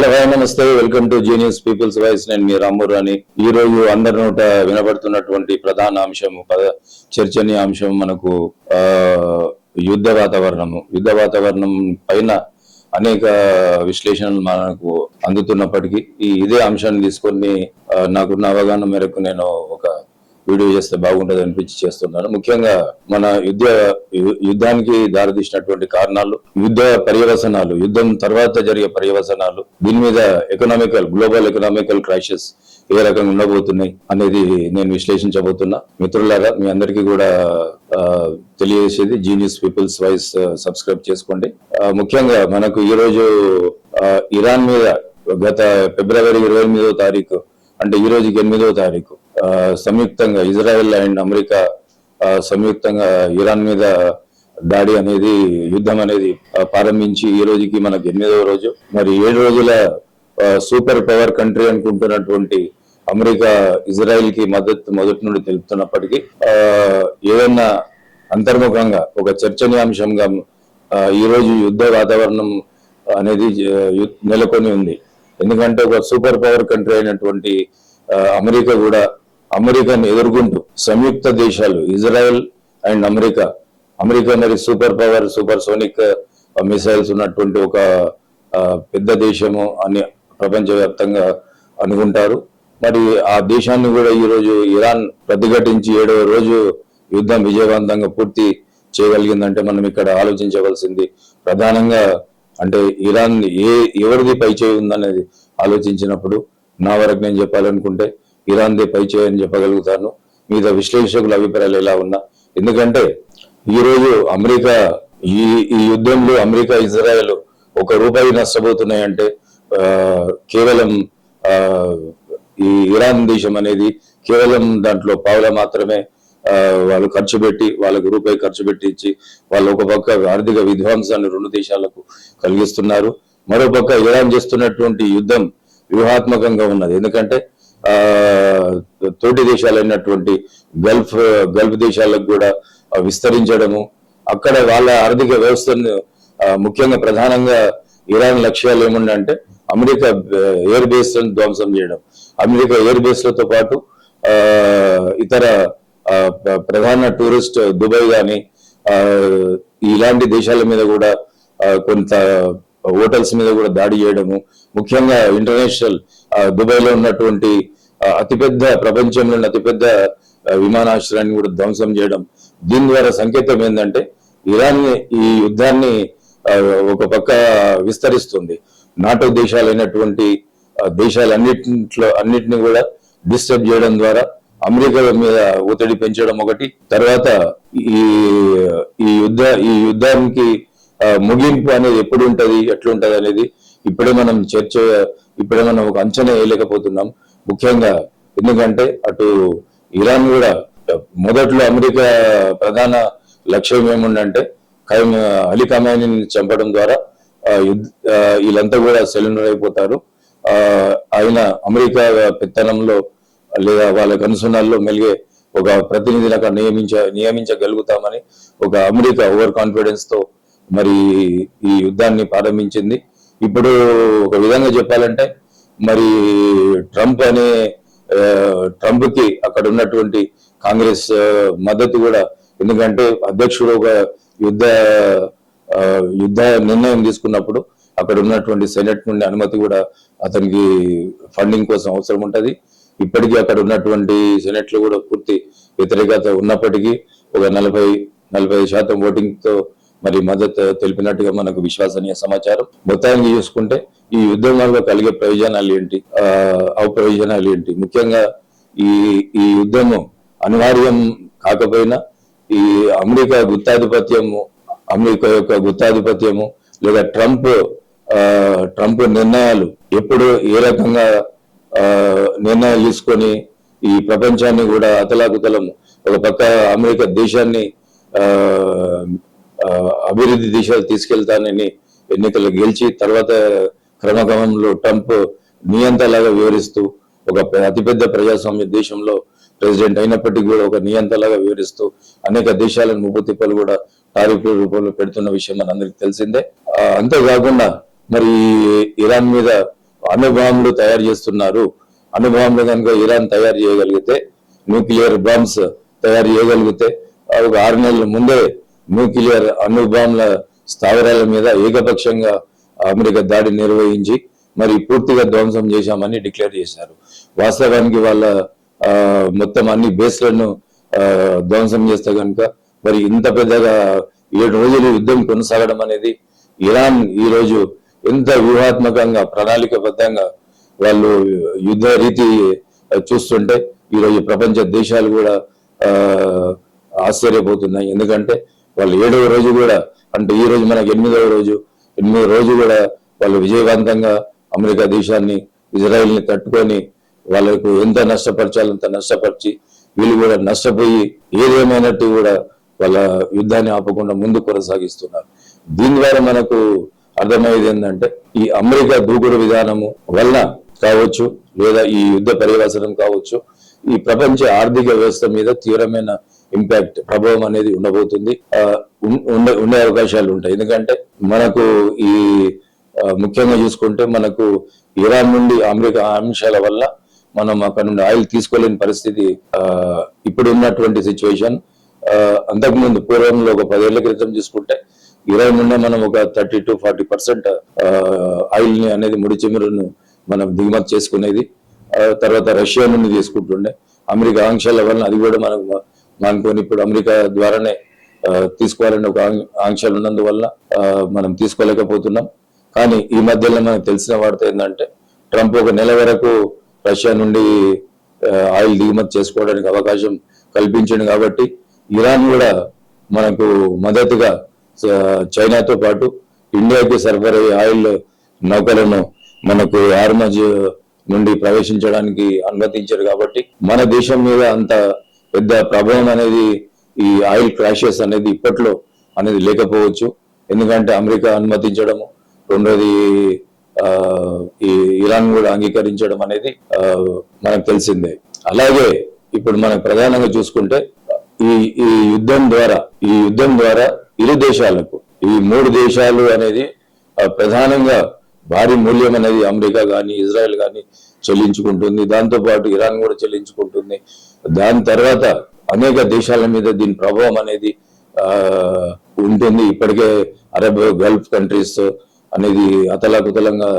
Hello hi నమస్తే, welcome to Genius People's Voice. నేను మీ రామ్మూరు అని. ఈ రోజు అందరి నోట వినబడుతున్నటువంటి ప్రధాన అంశం, చర్చనీయాంశం మనకు యుద్ధ వాతావరణం పైన అనేక విశ్లేషణలు మనకు అందుతున్నప్పటికీ ఇదే అంశాన్ని తీసుకొని నాకున్న అవగాహన మేరకు నేను ఒక వీడియో చేస్తే బాగుంటుంది అనిపించి చేస్తున్నాను. ముఖ్యంగా మన యుద్ధానికి దారితీసినటువంటి కారణాలు, యుద్ధం తర్వాత జరిగే పర్యవసనాలు, దీని మీద గ్లోబల్ ఎకనామికల్ క్రైసిస్ ఏ రకంగా ఉండబోతున్నాయి అనేది నేను విశ్లేషించబోతున్నా. మిత్రులారా, మీ అందరికీ కూడా తెలియజేసేది జీనియస్ పీపుల్స్ వాయిస్ సబ్స్క్రైబ్ చేసుకోండి. ముఖ్యంగా మనకు ఈ రోజు ఇరాన్ మీద గత ఫిబ్రవరి 28వ తారీఖు, అంటే ఈ రోజుకి 8వ తారీఖు, సంయుక్తంగా ఇజ్రాయెల్ అండ్ అమెరికా సంయుక్తంగా ఇరాన్ మీద యుద్ధం అనేది ప్రారంభించి ఈ రోజుకి మనకు 8వ రోజు. మరి 7 రోజుల సూపర్ పవర్ కంట్రీ అనుకుంటున్నటువంటి అమెరికా ఇజ్రాయెల్ కి మొదటి నుండి తెలుపుతున్నప్పటికీ ఏదన్నా అంతర్ముఖంగా ఒక చర్చనీయాంశంగా ఈ రోజు యుద్ధ వాతావరణం అనేది నెలకొని ఉంది. ఎందుకంటే ఒక సూపర్ పవర్ కంట్రీ అయినటువంటి అమెరికాను ఎదుర్కొంటూ సంయుక్త దేశాలు ఇజ్రాయెల్ అండ్ అమెరికా మరి సూపర్ సోనిక్ మిసైల్స్ ఉన్నటువంటి ఒక పెద్ద దేశము అని ప్రపంచవ్యాప్తంగా అనుకుంటారు. మరి ఆ దేశాన్ని కూడా ఈ రోజు ఇరాన్ ప్రతిఘటించి 7వ రోజు యుద్ధం విజయవంతంగా పూర్తి చేయగలిగిందంటే మనం ఇక్కడ ఆలోచించవలసింది ప్రధానంగా, అంటే ఇరాన్ ఎవరిది పై చేయి ఉందనేది ఆలోచించినప్పుడు నా వరకు నేను చెప్పాలనుకుంటే ఇరాన్దే పై చేయి అని చెప్పగలుగుతాను. మీద విశ్లేషకుల అభిప్రాయాలు ఎలా ఉన్నా, ఎందుకంటే ఈ రోజు ఈ యుద్ధంలో అమెరికా ఇజ్రాయెల్ ₹1 నష్టపోతున్నాయంటే కేవలం ఈ ఇరాన్ దేశం అనేది కేవలం దాంట్లో పావుల మాత్రమే వాళ్ళు వాళ్ళకు ₹1 ఖర్చు పెట్టి ఇచ్చి వాళ్ళు ఒక పక్క ఆర్థిక విధ్వంసాన్ని 2 దేశాలకు కలిగిస్తున్నారు. మరోపక్క ఇరాన్ చేస్తున్నటువంటి యుద్ధం వ్యూహాత్మకంగా ఉన్నది. ఎందుకంటే తోటి దేశాలైనటువంటి గల్ఫ్ దేశాలకు కూడా విస్తరించడము, అక్కడ వాళ్ళ ఆర్థిక వ్యవస్థను ముఖ్యంగా ప్రధానంగా ఇరాన్ లక్ష్యాలు ఏముండంటే అమెరికా ఎయిర్ బేస్ ధ్వంసం చేయడం, అమెరికా ఎయిర్ బేస్లతో పాటు ఇతర ప్రధాన టూరిస్ట్ దుబాయ్ కానీ ఇలాంటి దేశాల మీద కూడా కొంత హోటల్స్ మీద కూడా దాడి చేయడము, ముఖ్యంగా ఇంటర్నేషనల్ దుబాయ్ లో ఉన్నటువంటి ప్రపంచంలోని అతిపెద్ద విమానాశ్రయాన్ని కూడా ధ్వంసం చేయడం. దీని ద్వారా సంకేతం ఏంటంటే ఇరాన్ ఈ యుద్ధాన్ని ఒక పక్క విస్తరిస్తుంది. నాటో దేశాలైనటువంటి అన్నిటిని కూడా డిస్టర్బ్ చేయడం ద్వారా అమెరికా మీద ఒత్తిడి పెంచడం ఒకటి. తర్వాత ఈ యుద్ధానికి ముగింపు అనేది ఎప్పుడు ఉంటది, ఎట్లుంటది అనేది ఇప్పుడే మనం ఒక అంచనా వేయలేకపోతున్నాం. ముఖ్యంగా ఎందుకంటే అటు ఇరాన్ కూడా మొదట్లో అమెరికా ప్రధాన లక్ష్యం ఏముందంటే అలీ ఖమేనీని చంపడం ద్వారా వీళ్ళంతా కూడా సరెండర్ అయిపోతారు, ఆయన అమెరికా పెత్తనంలో లేదా వాళ్ళ కనుసనాల్లో మెలిగే ఒక ప్రతినిధిని అక్కడ నియమించగలుగుతామని ఒక అమెరికా ఓవర్ కాన్ఫిడెన్స్ తో మరి ఈ యుద్ధాన్ని ప్రారంభించింది. ఇప్పుడు ఒక విధంగా చెప్పాలంటే మరి ట్రంప్ కి అక్కడ ఉన్నటువంటి కాంగ్రెస్ మద్దతు కూడా, ఎందుకంటే అధ్యక్షుడు ఒక యుద్ధ నిర్ణయం తీసుకున్నప్పుడు అక్కడ ఉన్నటువంటి సెనెట్ నుండి అనుమతి కూడా అతనికి ఫండింగ్ కోసం అవసరం ఉంటది. ఇప్పటికీ అక్కడ ఉన్నటువంటి సెనెట్ లో కూడా పూర్తి వ్యతిరేకత ఉన్నప్పటికీ ఒక 40% ఓటింగ్ తో మరి మద్దతు తెలిపినట్టుగా మనకు విశ్వసనీయ సమాచారం. మొత్తానికి చూసుకుంటే ఈ యుద్ధం వల్ల కలిగే ప్రయోజనాలు ఏంటి, అప్రయోజనాలు ఏంటి, ముఖ్యంగా ఈ యుద్ధము అనివార్యం కాకపోయినా ఈ అమెరికా యొక్క గుత్తాధిపత్యము లేదా ట్రంప్ నిర్ణయాలు ఎప్పుడు ఏ రకంగా నిర్ణయాలు తీసుకొని ఈ ప్రపంచాన్ని కూడా అతలాకుతలం, ఒక పక్క అమెరికా దేశాన్ని అభివృద్ధి దిశలు తీసుకెళ్తానని ఎన్నికలు గెలిచి తర్వాత క్రమక్రమంలో ట్రంప్ నియంతలాగా వివరిస్తూ ఒక అతిపెద్ద ప్రజాస్వామ్య దేశంలో ప్రెసిడెంట్ అయినప్పటికీ కూడా ఒక నియంతలాగా వివరిస్తూ అనేక దేశాలను ముప్పుతిప్పలు కూడా టారిఫ్ రూపంలో పెడుతున్న విషయం మనందరికీ తెలిసిందే. అంతేకాకుండా మరి ఇరాన్ మీద అణుబాంబులు తయారు చేస్తున్నారు. అణుబాంబులు కనుక ఇరాన్ తయారు చేయగలిగితే, న్యూక్లియర్ బాంబ్స్ తయారు చేయగలిగితే, ఒక 6 నెలల ముందే న్యూక్లియర్ అణుబాంబుల స్థావరాల మీద ఏకపక్షంగా అమెరికా దాడి నిర్వహించి మరి పూర్తిగా ధ్వంసం చేశామని డిక్లేర్ చేశారు. వాస్తవానికి వాళ్ళ మొత్తం అన్ని బేస్లను ధ్వంసం చేస్తే కనుక మరి ఇంత పెద్దగా 7 రోజులు యుద్ధం కొనసాగడం అనేది ఇరాన్ ఈ రోజు ఎంత వ్యూహాత్మకంగా ప్రణాళికబద్ధంగా వాళ్ళు యుద్ధ రీతి చూస్తుంటే ఈ రోజు ప్రపంచ దేశాలు కూడా ఆశ్చర్యపోతున్నాయి. ఎందుకంటే వాళ్ళు 7వ రోజు కూడా, అంటే ఈ రోజు మనకు 8వ రోజు, 8వ రోజు కూడా వాళ్ళు విజయవంతంగా అమెరికా దేశాన్ని, ఇజ్రాయెల్ని తట్టుకొని వాళ్ళకు ఎంత నష్టపరచాలంత నష్టపరిచి వీళ్ళు కూడా నష్టపోయి ఏదేమైనట్టు కూడా వాళ్ళ యుద్ధాన్ని ఆపకుండా ముందు కొనసాగిస్తున్నారు. దీని ద్వారా మనకు అర్థమయ్యేది ఏంటంటే ఈ అమెరికా దూకుడు విధానము వల్ల కావచ్చు, లేదా ఈ యుద్ధ పర్యవసనం కావచ్చు, ఈ ప్రపంచ ఆర్థిక వ్యవస్థ మీద తీవ్రమైన ఇంపాక్ట్, ప్రభావం అనేది ఉండబోతుంది, ఉండే అవకాశాలు ఉంటాయి. ఎందుకంటే మనకు ఈ ముఖ్యంగా చూసుకుంటే మనకు ఇరాన్ నుండి అమెరికా ఆంక్షల వల్ల మనం అక్కడ నుండి ఆయిల్ తీసుకోలేని పరిస్థితి ఇప్పుడు ఉన్నటువంటి సిచ్యువేషన్. అంతకుముందు పూర్వంలో ఒక 10 ఏళ్ల క్రితం చూసుకుంటే ఇరాన్ నుండి మనం ఒక 30 to 40% ఆయిల్ ని అనేది ముడి చమురును మనం దిగుమతి చేసుకునేది. తర్వాత రష్యా నుండి తీసుకుంటుండే. అమెరికా ఆంక్షల వల్ల అది కూడా మనకు మానుకొని ఇప్పుడు అమెరికా ద్వారానే తీసుకోవాలని ఒక ఆంక్షలు ఉన్నందువల్ల మనం తీసుకోలేకపోతున్నాం. కానీ ఈ మధ్యలో మనకు తెలిసిన వార్త ఏంటంటే ట్రంప్ ఒక నెల వరకు రష్యా నుండి ఆయిల్ దిగుమతి చేసుకోవడానికి అవకాశం కల్పించింది. కాబట్టి ఇరాన్ కూడా మనకు మద్దతుగా చైనాతో పాటు ఇండియాకి సరఫరా ఆయిల్ నౌకలను మనకు హార్మజ్ నుండి ప్రవేశించడానికి అనుమతించారు. కాబట్టి మన దేశం మీద అంత పెద్ద ప్రభావం అనేది ఈ ఆయిల్ క్రాషెస్ అనేది ఇప్పట్లో అనేది లేకపోవచ్చు. ఎందుకంటే అమెరికా అనుమతించడము, రెండోది ఈ ఇరాన్ కూడా అంగీకరించడం అనేది మనకు తెలిసిందే. అలాగే ఇప్పుడు మనకు ప్రధానంగా చూసుకుంటే ఈ యుద్ధం ద్వారా ఇరు దేశాలకు, ఈ 3 దేశాలు అనేది ప్రధానంగా భారీ మూల్యం అనేది అమెరికా కానీ ఇజ్రాయెల్ కానీ చెల్లించుకుంటుంది. దాంతో పాటు ఇరాన్ కూడా చెల్లించుకుంటుంది. దాని తర్వాత అనేక దేశాల మీద దీని ప్రభావం అనేది ఉంటుంది. ఇప్పటికే అరబ్ గల్ఫ్ కంట్రీస్ అనేది అతలాకుతలంగా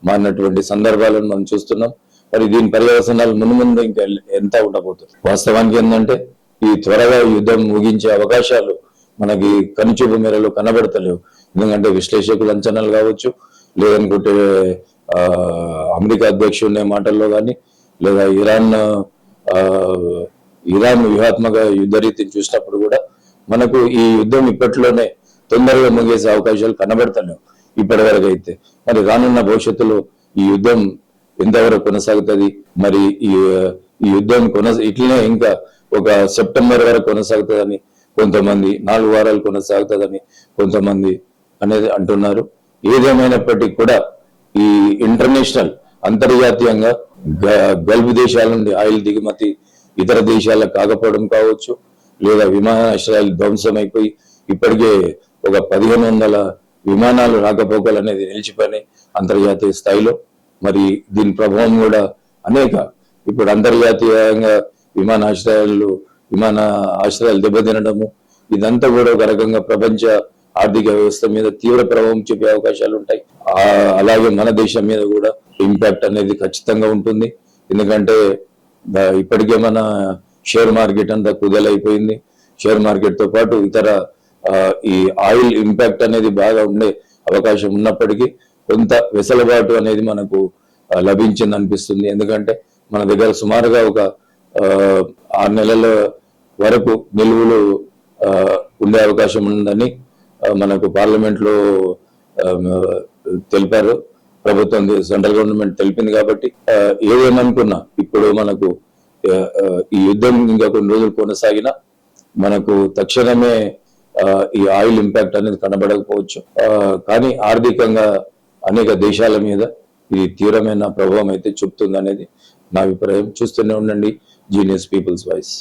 మారినటువంటి సందర్భాలను మనం చూస్తున్నాం. మరి దీని పర్యవసనాలు ముందు ఇంకా ఎంత ఉండబోతుంది. వాస్తవానికి ఏంటంటే ఈ త్వరగా యుద్ధం ముగించే అవకాశాలు మనకి కనుచూపు మేరలో కనబడతలేవు. ఎందుకంటే విశ్లేషకుల అంచనాలు కావచ్చు, లేదనుకుంటే అమెరికా అధ్యక్షుడి మాటల్లో కానీ, లేదా ఇరాన్ వ్యూహాత్మక యుద్ధ రీతిని చూసినప్పుడు కూడా మనకు ఈ యుద్ధం ఇప్పట్లోనే తొందరగా ముగిసే అవకాశాలు కనబడతలేవు ఇప్పటి వరకు అయితే. మరి రానున్న భవిష్యత్తులో ఈ యుద్ధం ఎంతవరకు కొనసాగుతుంది, మరి ఈ యుద్ధం ఇట్లనే ఇంకా ఒక సెప్టెంబర్ వరకు కొనసాగుతుందని కొంతమంది, 4 వారాలు కొనసాగుతుందని కొంతమంది అనేది అంటున్నారు. ఏదేమైనప్పటికీ కూడా ఈ ఇంటర్నేషనల్, అంతర్జాతీయంగా గల్ఫ్ దేశాల నుండి ఆయిల్ దిగుమతి ఇతర దేశాలకు కాకపోవడం కావచ్చు, లేదా విమానాశ్రయాలు ధ్వంసమైపోయి ఇప్పటికే ఒక 1500 విమానాలు రాకపోకలు అనేది నిలిచిపోయినాయి అంతర్జాతీయ స్థాయిలో. మరి దీని ప్రభావం కూడా ఇప్పుడు అంతర్జాతీయంగా విమానాశ్రయాలు దెబ్బతినడము, ఇదంతా కూడా ఒక రకంగా ప్రపంచ ఆర్థిక వ్యవస్థ మీద తీవ్ర ప్రభావం చూపే అవకాశాలు ఉంటాయి. అలాగే మన దేశం మీద కూడా ఇంపాక్ట్ అనేది ఖచ్చితంగా ఉంటుంది. ఎందుకంటే ఇప్పటికే మన షేర్ మార్కెట్ అంతా కుదేలైపోయింది. షేర్ మార్కెట్ తో పాటు ఇతర ఈ ఆయిల్ ఇంపాక్ట్ అనేది బాగా ఉండే అవకాశం ఉన్నప్పటికీ కొంత వెసులుబాటు అనేది మనకు లభించింది అనిపిస్తుంది. ఎందుకంటే మన దగ్గర సుమారుగా ఒక 6 నెలల వరకు నిలువలు ఉండే అవకాశం ఉందని మనకు పార్లమెంట్ లో తెలిపారు. ప్రభుత్వం, సెంట్రల్ గవర్నమెంట్ తెలిపింది. కాబట్టి ఏదేమనుకున్నా ఇప్పుడు మనకు ఈ యుద్ధం ఇంకా కొన్ని రోజులు కొనసాగినా మనకు తక్షణమే ఈ ఆయిల్ ఇంపాక్ట్ అనేది కనబడకపోవచ్చు. కానీ ఆర్థికంగా అనేక దేశాల మీద ఇది తీవ్రమైన ప్రభావం అయితే చూపుతుంది అనేది నా అభిప్రాయం. చూస్తూనే ఉండండి జీనియస్ పీపుల్స్ వాయిస్.